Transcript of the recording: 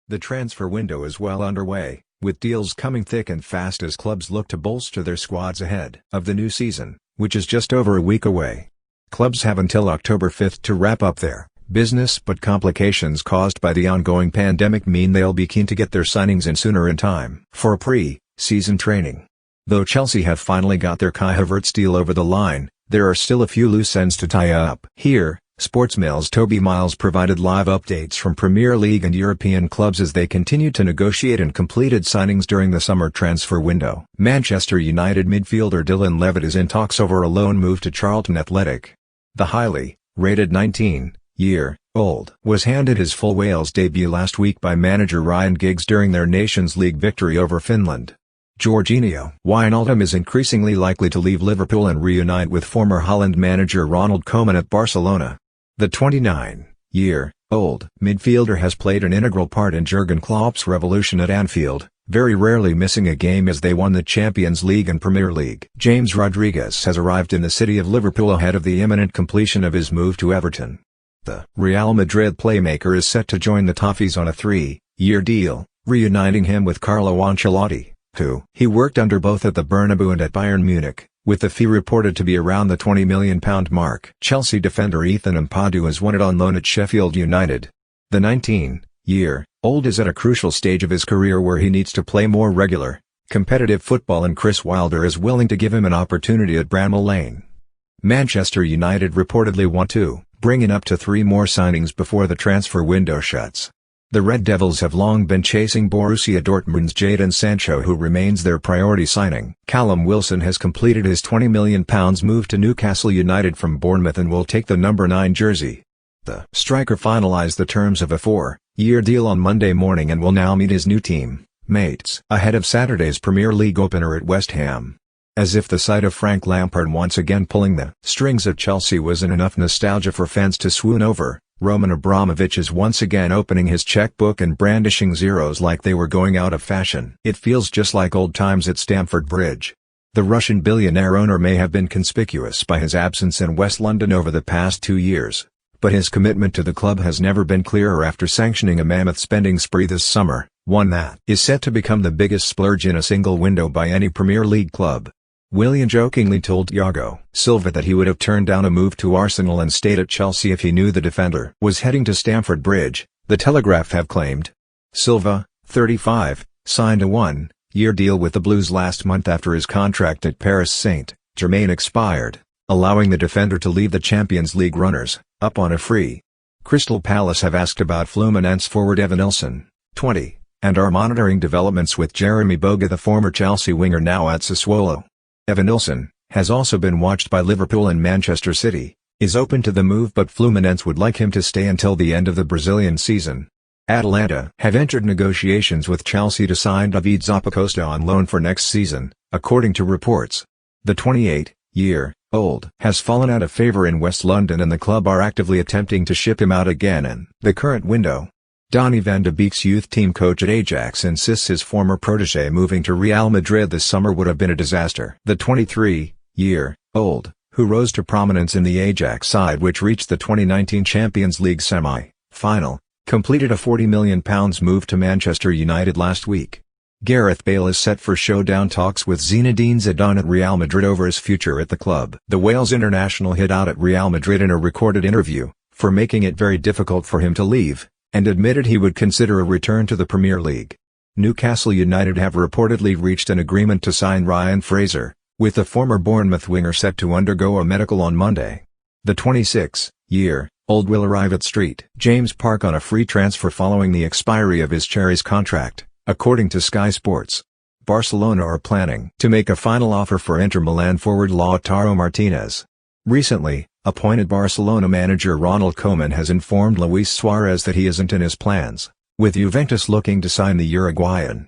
The transfer window is well underway, with deals coming thick and fast as clubs look to bolster their squads ahead of the new season, which is just over a week away. Clubs have until October 5th to wrap up their business, but complications caused by the ongoing pandemic mean they'll be keen to get their signings in sooner in time for pre-season training. Though Chelsea have finally got their Kai Havertz deal over the line, there are still a few loose ends to tie up. Here, Sportsmail's Toby Miles provided live updates from Premier League and European clubs as they continued to negotiate and completed signings during the summer transfer window. Manchester United midfielder Dylan Levitt is in talks over a loan move to Charlton Athletic. The highly rated 19-year-old was handed his full Wales debut last week by manager Ryan Giggs during their Nations League victory over Finland Georginio Wijnaldum is increasingly likely to leave Liverpool and reunite with former Holland manager Ronald Ko at Barcelona. The 29-year-old midfielder has played an integral part in Jurgen Klopp's revolution at Anfield, very rarely missing a game as they won the Champions League and Premier League. James Rodriguez has arrived in the city of Liverpool ahead of the imminent completion of his move to Everton. The Real Madrid playmaker is set to join the Toffees on a 3-year deal, reuniting him with Carlo Ancelotti, who he worked under both at the Bernabeu and at Bayern Munich, with the fee reported to be around the £20 million mark. Chelsea defender Ethan Ampadu is wanted on loan at Sheffield United. The 19-year-old is at a crucial stage of his career where he needs to play more regular, competitive football, and Chris Wilder is willing to give him an opportunity at Bramall Lane. Manchester United reportedly want to bring in up to 3 more signings before the transfer window shuts. The Red Devils have long been chasing Borussia Dortmund's Jadon Sancho, who remains their priority signing. Callum Wilson has completed his £20 million move to Newcastle United from Bournemouth and will take the number 9 jersey. The striker finalised the terms of a 4-year deal on Monday morning and will now meet his new team mates ahead of Saturday's Premier League opener at West Ham. As if the sight of Frank Lampard once again pulling the strings at Chelsea wasn't enough nostalgia for fans to swoon over, Roman Abramovich is once again opening his checkbook and brandishing zeros like they were going out of fashion. It feels just like old times at Stamford Bridge. The Russian billionaire owner may have been conspicuous by his absence in West London over the past 2 years, but his commitment to the club has never been clearer after sanctioning a mammoth spending spree this summer, one that is set to become the biggest splurge in a single window by any Premier League club. Willian jokingly told Thiago Silva that he would have turned down a move to Arsenal and stayed at Chelsea if he knew the defender was heading to Stamford Bridge, The Telegraph have claimed. Silva, 35, signed a 1-year deal with the Blues last month after his contract at Paris Saint-Germain expired, allowing the defender to leave the Champions League runners-up on a free. Crystal Palace have asked about Fluminense forward Evan Nilsson, 20, and are monitoring developments with Jeremy Boga, the former Chelsea winger now at Sassuolo. Evan Nilsson has also been watched by Liverpool and Manchester City, is open to the move, but Fluminense would like him to stay until the end of the Brazilian season. Atalanta have entered negotiations with Chelsea to sign David Zappacosta on loan for next season, according to reports. The 28-year-old has fallen out of favour in West London and the club are actively attempting to ship him out again in the current window. Donny van de Beek's youth team coach at Ajax insists his former protégé moving to Real Madrid this summer would have been a disaster. The 23-year-old, who rose to prominence in the Ajax side which reached the 2019 Champions League semi-final, completed a £40 million move to Manchester United last week. Gareth Bale is set for showdown talks with Zinedine Zidane at Real Madrid over his future at the club. The Wales international hit out at Real Madrid in a recorded interview for making it very difficult for him to leave, and admitted he would consider a return to the Premier League. Newcastle United have reportedly reached an agreement to sign Ryan Fraser, with the former Bournemouth winger set to undergo a medical on Monday. The 26-year-old will arrive at St James Park on a free transfer following the expiry of his Cherries contract, according to Sky Sports. Barcelona are planning to make a final offer for Inter Milan forward Lautaro Martinez. Recently, appointed Barcelona manager Ronald Ko has informed Luis Suarez that he isn't in his plans, with Juventus looking to sign the Uruguayan.